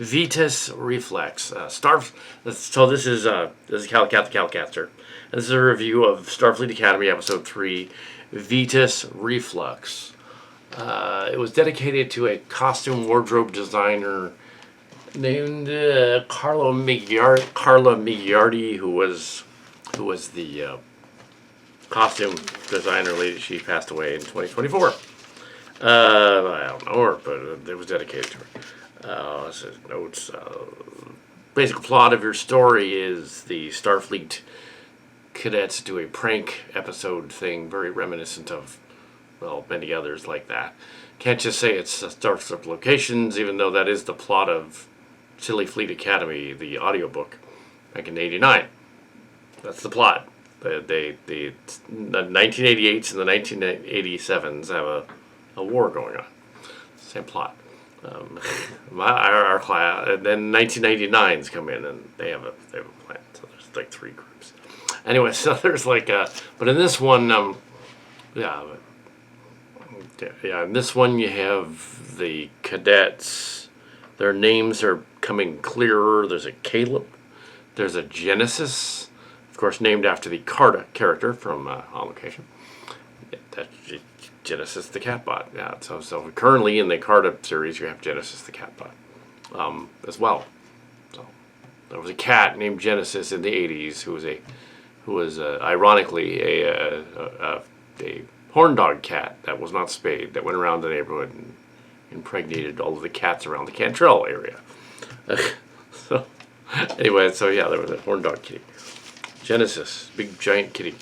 Vitus Reflux. So this is Kal Kat the Calcaster. This is a review of Starfleet Academy Episode 3, Vitus Reflux. It was dedicated to a costume wardrobe designer named Carla Migliardi, who was the costume designer lady. She passed away in 2024. I don't know her, but it was dedicated to her. Notes. Basic plot of your story is the Starfleet cadets do a prank episode thing, very reminiscent of, well, many others like that. Can't just say it's Starfleet Locations, even though that is the plot of Silly Fleet Academy, the audiobook, back in '89. That's the plot. The 1988s and the 1987s have a war going on. Same plot. Our class, and then 1999s come in and they have a plan. So there's like 3 groups. Anyway, so there's like but in this one, in this one you have the cadets. Their names are coming clearer. There's a Caleb. There's a Genesis, of course, named after the Carta character from On Location. That's Genesis the Catbot. Yeah, so currently in the Carta series you have Genesis the Catbot as well. So there was a cat named Genesis in the 80s who was ironically a horn dog cat that was not spayed, that went around the neighborhood and impregnated all of the cats around the Cantrell area. So anyway, so yeah, there was a horn dog kitty. Genesis, big giant kitty.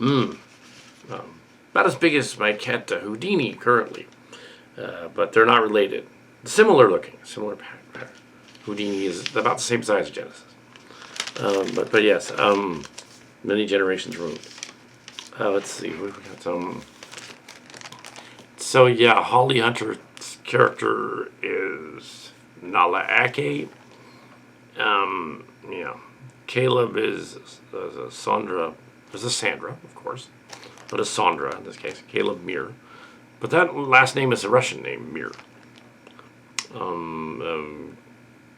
Not as big as my cat Houdini currently, but they're not related. Similar looking, similar pattern. Houdini is about the same size as Genesis. But yes, many generations removed. Let's see, what we got? So yeah, Holly Hunter's character is Nala Ake. Caleb is Sandra. There's a Sandra, of course. But a Sandra in this case, Caleb Mir. But that last name is a Russian name, Mir.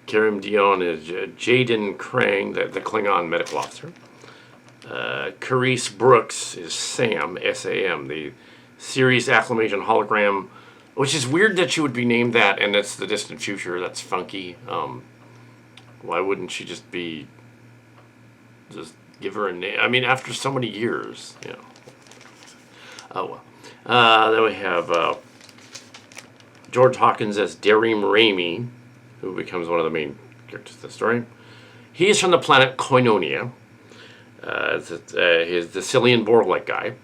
Karim Dion is Jaden Krang, the Klingon medical officer. Carice Brooks is Sam, S-A-M, the series acclamation hologram, which is weird that she would be named that, and it's the distant future. That's funky. Why wouldn't she just give her a name? I mean, after so many years, you know. Oh well. Then we have George Hawkins as Dareem Raimi, who becomes one of the main characters of the story. He is from the planet Koinonia. He's the Cillian Borg-like guy.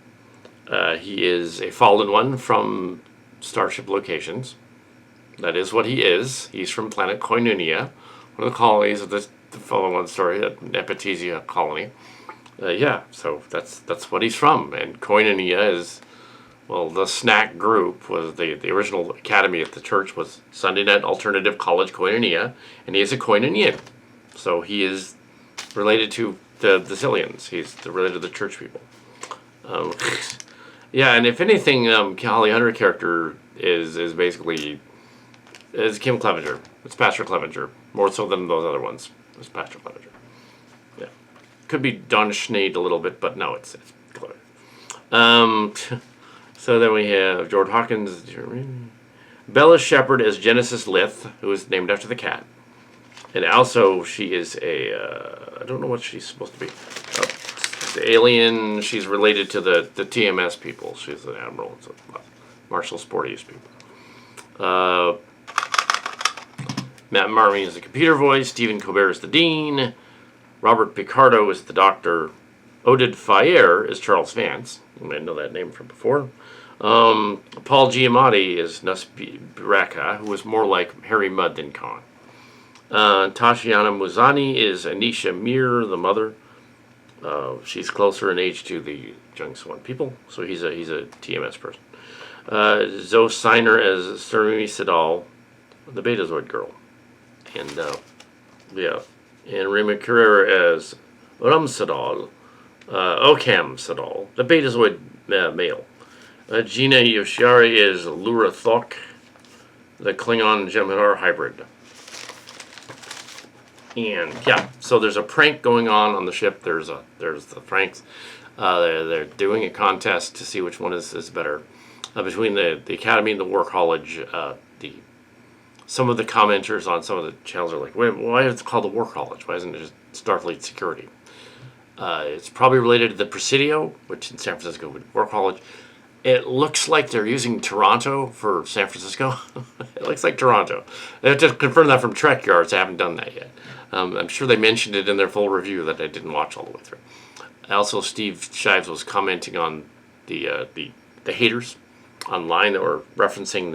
He is a fallen one from Starship Locations. That is what he is. He's from planet Koinonia, one of the colonies of the fallen one story, the Nepotesia colony. So that's what he's from. And Koinonia is, well, the snack group was the original academy at the church was Sunday Night Alternative College Koinonia, and he is a Koinonian. So he is related to the Cillians. He's related to the church people. And if anything, Holly Hunter character is basically Kim Clevenger. It's Pastor Clevenger, more so than those other ones. It's Pastor Clevenger. Yeah, could be Don Schneid a little bit, but no, it's Clevenger. So then we have George Hawkins, Bella Shepard as Genesis Lith, who is named after the cat, and also she is I don't know what she's supposed to be. The alien. She's related to the TMS people. She's an admiral. It's Martial Sportiest people. Matt Marmee is the computer voice. Stephen Colbert is the dean. Robert Picardo is the doctor. Oded Fayer is Charles Vance. You might know that name from before. Paul Giamatti is Nuspi Baraka, who is more like Harry Mudd than Khan. Tatiana Muzani is Anisha Mir, the mother. She's closer in age to the Jung SuWon people, so he's a TMS person. Zoe Steiner as Surmi Sedal, the Betazoid girl. And and Raymond Carrera as Ram Sedal, Okam Sedal, the Betazoid male. Gina Yoshiari is Lura Thok, the Klingon Jem'Hadar hybrid. And yeah, so there's a prank going on the ship. There's the pranks. They're doing a contest to see which one is better between the Academy and the War College. Some of the commenters on some of the channels are like, wait, why is it called the War College? Why isn't it just Starfleet Security? It's probably related to the Presidio, which in San Francisco would be War College. It looks like they're using Toronto for San Francisco. It looks like Toronto. They have to confirm that from Trek Yards. I haven't done that yet. I'm sure they mentioned it in their full review that I didn't watch all the way through. Also, Steve Shives was commenting on the haters online that were referencing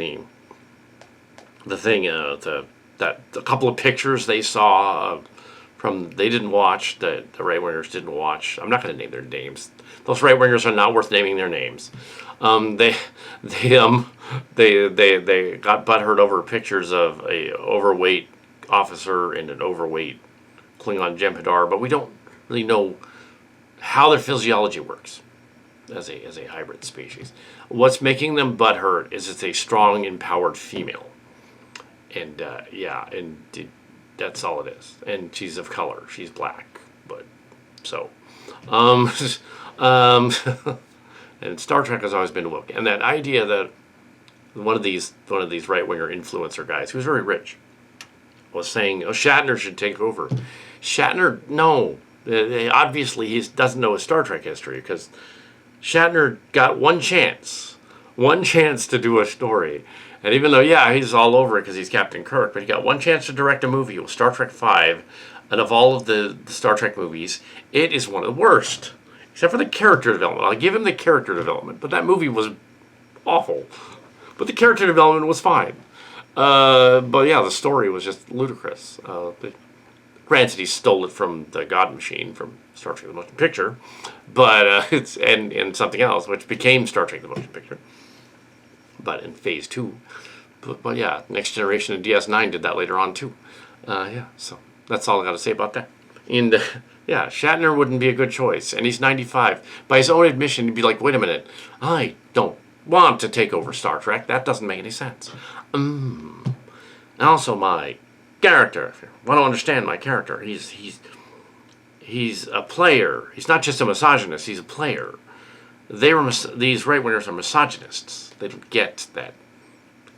the thing, that a couple of pictures they saw from they didn't watch, the right wingers didn't watch. I'm not going to name their names. Those right wingers are not worth naming their names. They got butthurt over pictures of a overweight officer and an overweight Klingon Jem'Hadar, but we don't really know how their physiology works as a hybrid species. What's making them butthurt is it's a strong, empowered female. And that's all it is. And she's of color. She's black. But so, and Star Trek has always been woke. And that idea that one of these right winger influencer guys who's very rich was saying, "Oh, Shatner should take over." Shatner, no. Obviously, he doesn't know his Star Trek history because Shatner got one chance to do a story. And even though, yeah, he's all over it because he's Captain Kirk, but he got one chance to direct a movie. It was Star Trek V. And of all of the Star Trek movies, it is one of the worst. Except for the character development. I'll give him the character development. But that movie was awful. But the character development was fine. But yeah, the story was just ludicrous. But granted, he stole it from the God Machine from Star Trek: The Motion Picture. But it's and something else, which became Star Trek: The Motion Picture. But in Phase 2. But yeah, Next Generation and DS9 did that later on too. So that's all I got to say about that. And yeah, Shatner wouldn't be a good choice. And he's 95. By his own admission, he'd be like, wait a minute, I don't want to take over Star Trek. That doesn't make any sense. Also, my character, if you want to understand my character, he's a player. He's not just a misogynist, he's a player. These right-wingers are misogynists. They don't get that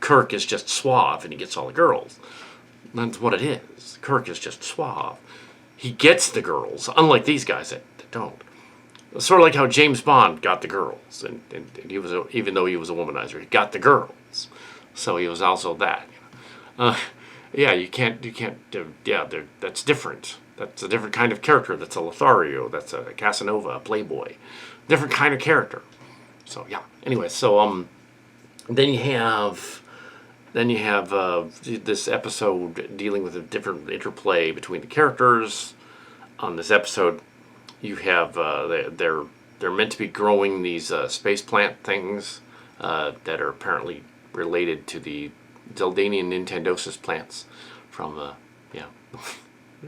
Kirk is just suave and he gets all the girls. That's what it is. Kirk is just suave. He gets the girls, unlike these guys that don't. It's sort of like how James Bond got the girls, and he was even though he was a womanizer, he got the girls. So he was also that. You can't. That's different. That's a different kind of character. That's a Lothario. That's a Casanova, a playboy. Different kind of character. So yeah. Anyway, so then you have this episode dealing with a different interplay between the characters. On this episode, you have they're meant to be growing these space plant things that are apparently related to the Zeldanian Nintendosis plants from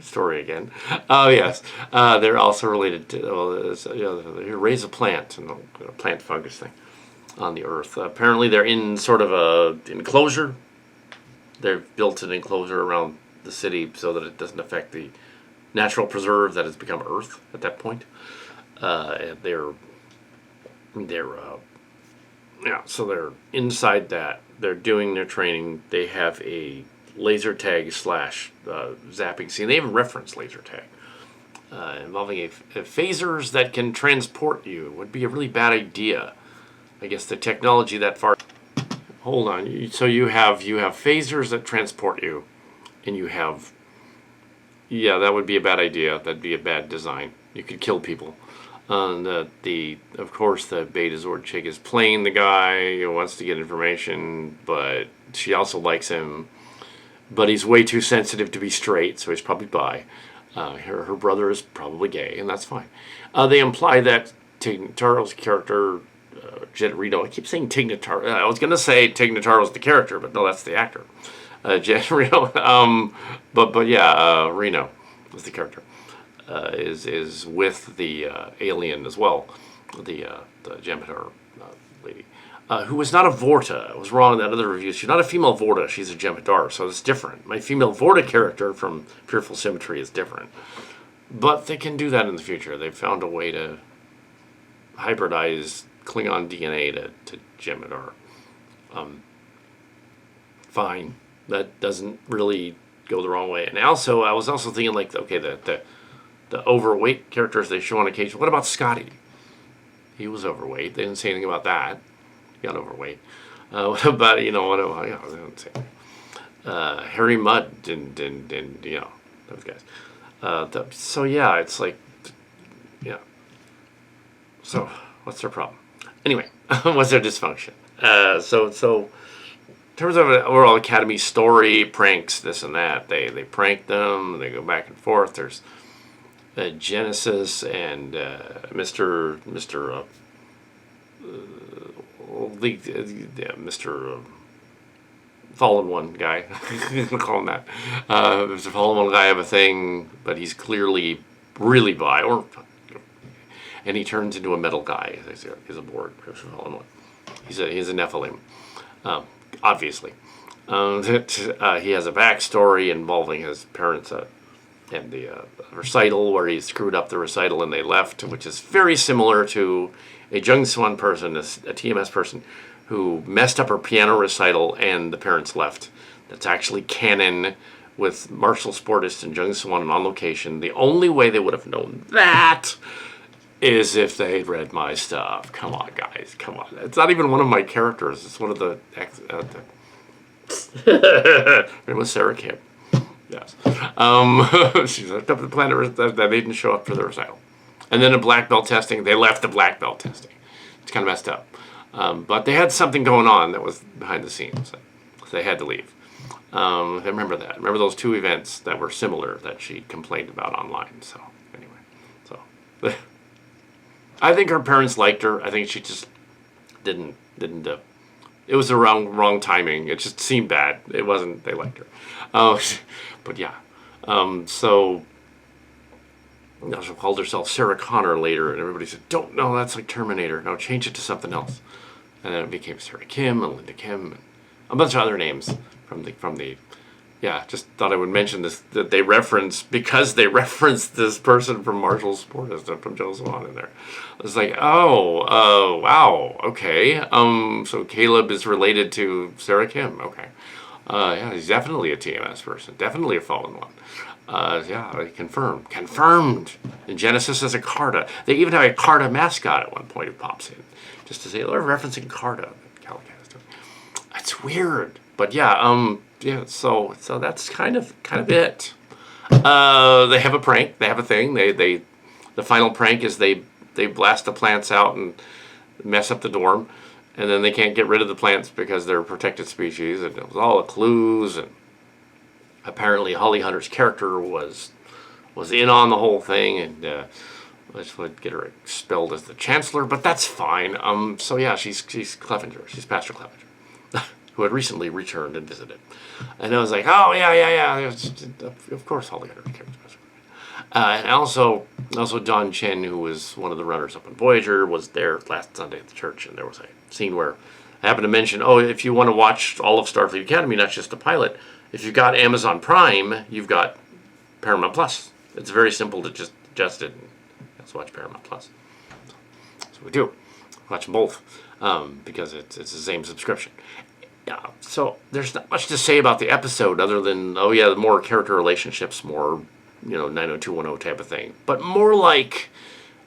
story again. Oh yes, they're also related to they raise a plant and a plant fungus thing on the Earth. Apparently, they're in sort of a enclosure. They've built an enclosure around the city so that it doesn't affect the natural preserve that has become Earth at that point. And so they're inside that. They're doing their training. They have a laser tag / zapping scene. They even reference laser tag involving a phasers that can transport you. Would be a really bad idea. I guess the technology that far. Hold on. So you have phasers that transport you, and you have. Yeah, that would be a bad idea. That'd be a bad design. You could kill people. Of course the Betazord chick is playing the guy who wants to get information, but she also likes him. But he's way too sensitive to be straight, so he's probably bi. Her brother is probably gay, and that's fine. They imply that Tig Notaro's character, Jet Reno, I keep saying Tig Notaro. I was going to say Tig Notaro's the character, but no, that's the actor. Jet Reno. Reno is the character. Is with the alien as well, the Jem'Hadar lady, who was not a Vorta. I was wrong in that other review. She's not a female Vorta. She's a Jem'Hadar, so it's different. My female Vorta character from Fearful Symmetry is different. But they can do that in the future. They've found a way to hybridize Klingon DNA to Jem'Hadar. Fine. That doesn't really go the wrong way. And also, I was also thinking, like, okay, the overweight characters they show on occasion. What about Scotty? He was overweight. They didn't say anything about that. He got overweight. What about, they didn't say anything. Harry Mudd and those guys. So, yeah, it's like, yeah. So, what's their problem? Anyway, what's their dysfunction? So in terms of an overall Academy story, pranks, this and that, they prank them, they go back and forth. There's Genesis and Mr. Fallen One guy. We'll call him that. Mr. Fallen One guy have a thing, but he's clearly really bi, and he turns into a metal guy. He's a board. Fallen One. He's a Nephilim. Obviously. He has a backstory involving his parents and the recital where he screwed up the recital and they left, which is very similar to a Jung SuWon person, a TMS person, who messed up her piano recital and the parents left. That's actually canon with Martial Sportiest and Jung SuWon on location. The only way they would have known that is if they'd read my stuff. Come on, guys. Come on. It's not even one of my characters. It's one of the... It was Sarah Kim. Yes. She's up to the planet that they didn't show up for the recital. And then in black belt testing, they left the black belt testing. It's kind of messed up. But they had something going on that was behind the scenes. So they had to leave. I remember that. I remember those two events that were similar that she complained about online. So, anyway. So... I think her parents liked her. I think she just didn't. It was the wrong timing. It just seemed bad. It wasn't. They liked her. But yeah. So she called herself Sarah Connor later, and everybody said, "Don't. No, that's like Terminator. No, change it to something else." And then it became Sarah Kim and Linda Kim and a bunch of other names from the. Yeah, just thought I would mention this, that they referenced this person from Martial Sportiest and from Jung SuWon in there. I was like, wow, okay. So Caleb is related to Sarah Kim, okay. Yeah, he's definitely a TMS person, definitely a Fallen One. Yeah, confirmed. And Genesis is a Carta. They even have a Carta mascot at one point who pops in, just to say, they're referencing Carta. Kal Kat is doing. It's weird, but yeah, yeah, so that's kind of it. They have a prank. They have a thing. The final prank is they blast the plants out and mess up the dorm, and then they can't get rid of the plants because they're a protected species. And it was all the clues. And apparently, Holly Hunter's character was in on the whole thing, and which would get her expelled as the Chancellor. But that's fine. So yeah, she's Clevenger. She's Pastor Clevenger, who had recently returned and visited. And I was like, oh, yeah. Of course, Holly Hunter became Pastor. And also Don Chen, who was one of the runners up on Voyager, was there last Sunday at the church, and there was a scene where I happened to mention, if you want to watch all of Starfleet Academy, not just the pilot, if you've got Amazon Prime, you've got Paramount Plus. It's very simple to just adjust it and let's watch Paramount Plus. So we do. Watch them both because it's the same subscription. Yeah, so there's not much to say about the episode other than, more character relationships, more, 90210 type of thing. But more like,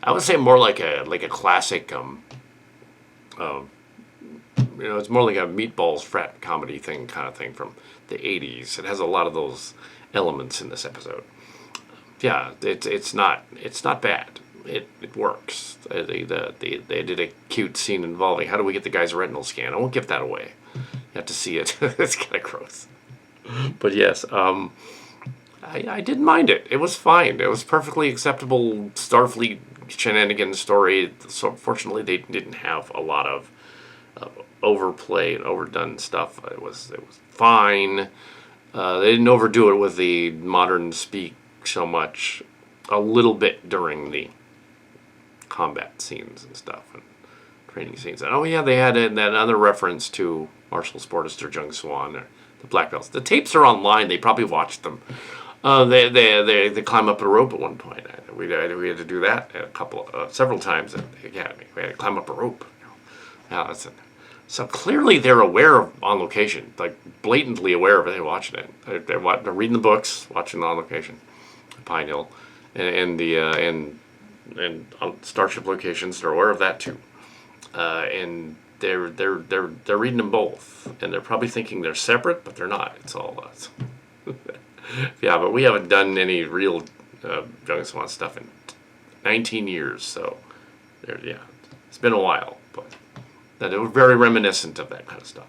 I would say more like a classic, it's more like a Meatballs frat comedy thing kind of thing from the 80s. It has a lot of those elements in this episode. Yeah, it's not bad. It works. They did a cute scene involving how do we get the guy's retinal scan. I won't give that away. You have to see it. It's kind of gross. But yes, I didn't mind it. It was fine. It was perfectly acceptable Starfleet shenanigans story. So fortunately, they didn't have a lot of overplay and overdone stuff. It was fine. They didn't overdo it with the modern speak so much. A little bit during the combat scenes and stuff, and training scenes. And, oh yeah, they had that other reference to Martial Sportiest or Jung SuWon, or the black belts. The tapes are online. They probably watched them. They climb up a rope at one point. We had to do that several times at the academy. We had to climb up a rope. Yeah, so clearly they're aware of On Location, like blatantly aware of it. They're watching it. They're reading the books, watching On Location, Pine Hill, and on Starship Locations. They're aware of that too, and they're reading them both, and they're probably thinking they're separate, but they're not. It's all us. Yeah, but we haven't done any real Jung SuWon stuff in 19 years, so yeah, it's been a while, but that it was very reminiscent of that kind of stuff.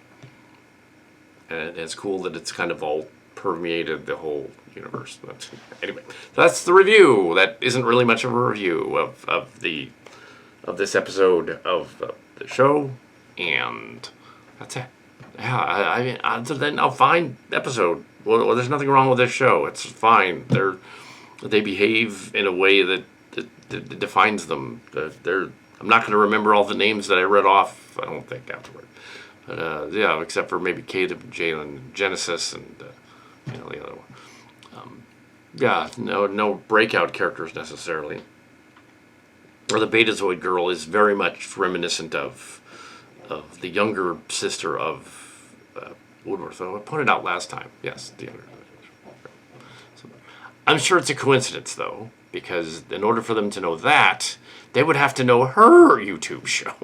And it's cool that it's kind of all permeated the whole universe. But anyway, that's the review. That isn't really much of a review of this episode of the show, and that's it. Yeah, I mean, other than a fine episode. Well, there's nothing wrong with this show. It's fine. They behave in a way that defines them. I'm not going to remember all the names that I read off, I don't think, afterward. But yeah, except for maybe Caleb, Jalen, Genesis, and the other one. Yeah, no breakout characters necessarily. Or the Betazoid girl is very much reminiscent of the younger sister of Woodworth. I pointed out last time. Yes, the younger. So, I'm sure it's a coincidence, though, because in order for them to know that, they would have to know her YouTube show.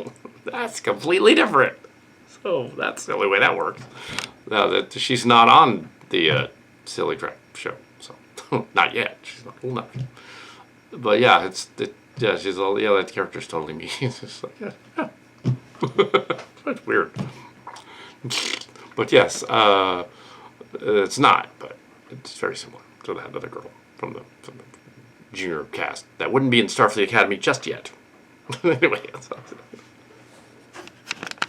That's completely different. So that's the only way that works. That she's not on the Silly Track show, so not yet. She's not cool enough. But yeah, she's all that character's totally me. It's just like yeah. That's weird. But yes, it's not. But it's very similar to that other girl from the junior cast that wouldn't be in Starfleet Academy just yet. Anyway, that's